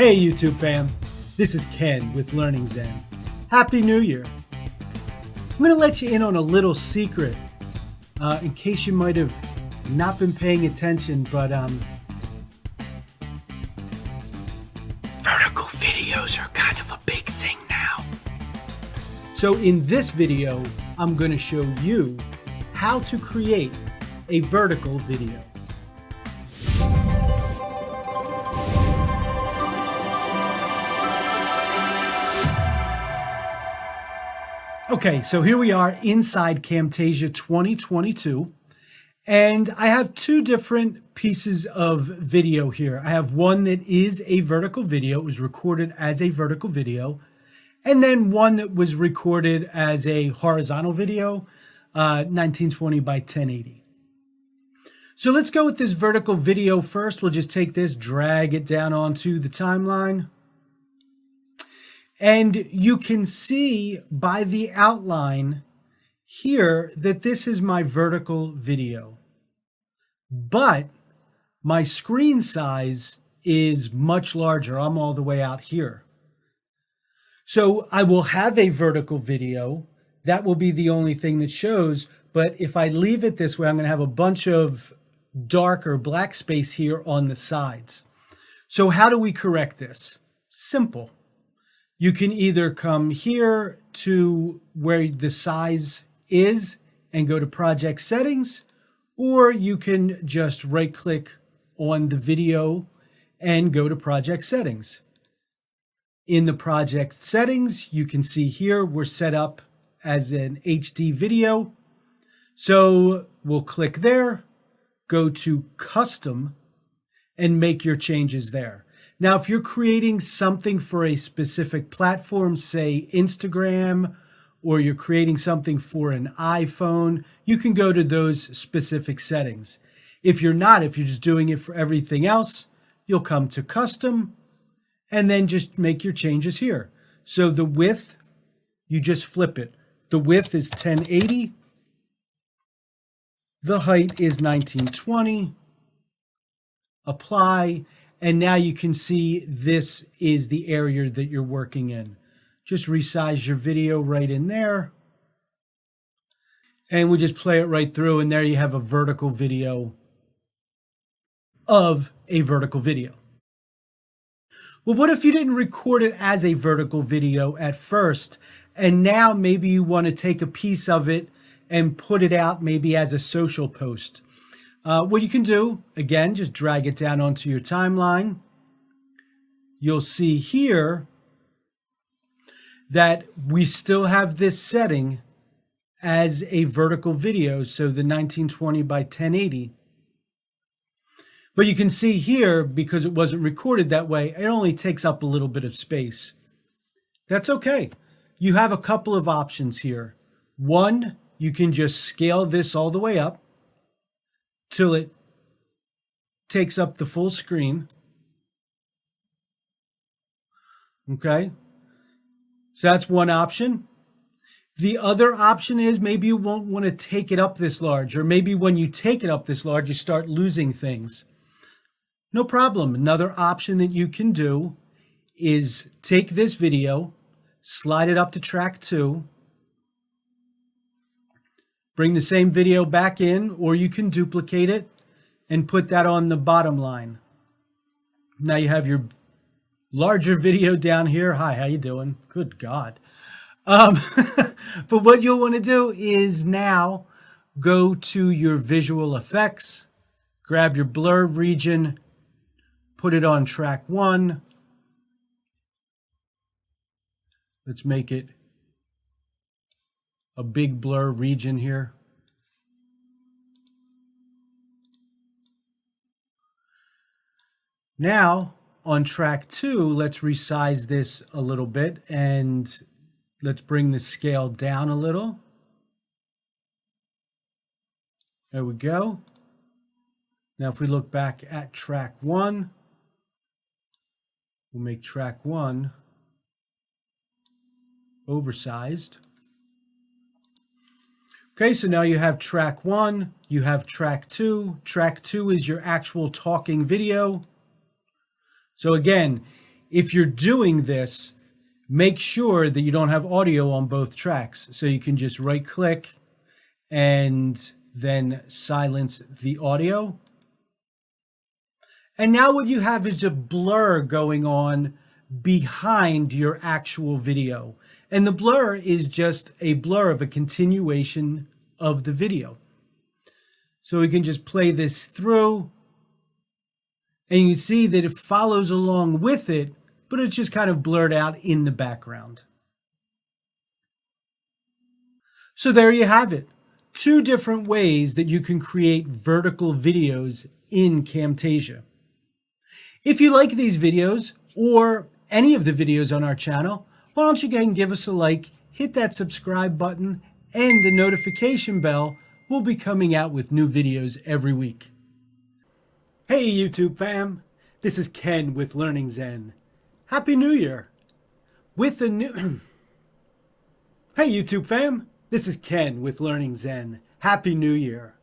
Hey YouTube fam, this is Ken with LearningZen. Happy New Year. I'm going to let you in on a little secret in case you might have not been paying attention, but vertical videos are kind of a big thing now. So in this video, I'm going to show you how to create a vertical video. Okay, so here we are inside Camtasia 2022, and I have two different pieces of video here. I have one that is a vertical video. It was recorded as a vertical video, and then one that was recorded as a horizontal video, 1920 by 1080. So let's go with this vertical video first. We'll just take this, drag it down onto the timeline. And you can see by the outline here that this is my vertical video. But my screen size is much larger. I'm all the way out here. So I will have a vertical video. That will be the only thing that shows. But if I leave it this way, I'm going to have a bunch of dark or black space here on the sides. So how do we correct this? Simple. You can either come here to where the size is and go to project settings, or you can just right click on the video and go to project settings. In the project settings, you can see here we're set up as an HD video. So we'll click there, go to custom, and make your changes there. Now, if you're creating something for a specific platform, say Instagram, or you're creating something for an iPhone, you can go to those specific settings. If you're not, if you're just doing it for everything else, you'll come to custom and then just make your changes here. So the width, you just flip it. The width is 1080. The height is 1920. Apply. And now you can see this is the area that you're working in. Just resize your video right in there. And we just play it right through, and there you have a vertical video of a vertical video. Well, what if you didn't record it as a vertical video at first, and now maybe you want to take a piece of it and put it out maybe as a social post? What you can do, again, just drag it down onto your timeline. You'll see here that we still have this setting as a vertical video, so the 1920 by 1080. But you can see here, because it wasn't recorded that way, it only takes up a little bit of space. That's okay. You have a couple of options here. One, you can just scale this all the way up till it takes up the full screen. Okay, so that's one option. The other option is maybe you won't want to take it up this large, or maybe when you take it up this large, you start losing things. No problem. Another option that you can do is take this video, slide it up to track 2, bring the same video back in, or you can duplicate it and put that on the bottom line. Now you have your larger video down here. Hi, how you doing? Good God. But what you'll want to do is now go to your visual effects, grab your blur region, put it on track 1. Let's make it a big blur region here. Now on track 2, let's resize this a little bit and let's bring the scale down a little. There we go. Now if we look back at track 1, we'll make track 1 oversized. Okay, so now you have track 1, you have track 2. Track 2 is your actual talking video. So again, if you're doing this, make sure that you don't have audio on both tracks. So you can just right click and then silence the audio. And now what you have is a blur going on behind your actual video. And the blur is just a blur of a continuation of the video. So we can just play this through, and you can see that it follows along with it, but it's just kind of blurred out in the background. So there you have it. 2 different ways that you can create vertical videos in Camtasia. If you like these videos or any of the videos on our channel, why don't you go and give us a like, hit that subscribe button, and the notification bell. We'll be coming out with new videos every week. Hey YouTube fam, this is Ken with LearningZen. Happy New Year. With a new Hey YouTube fam, this is Ken with LearningZen. Happy New Year.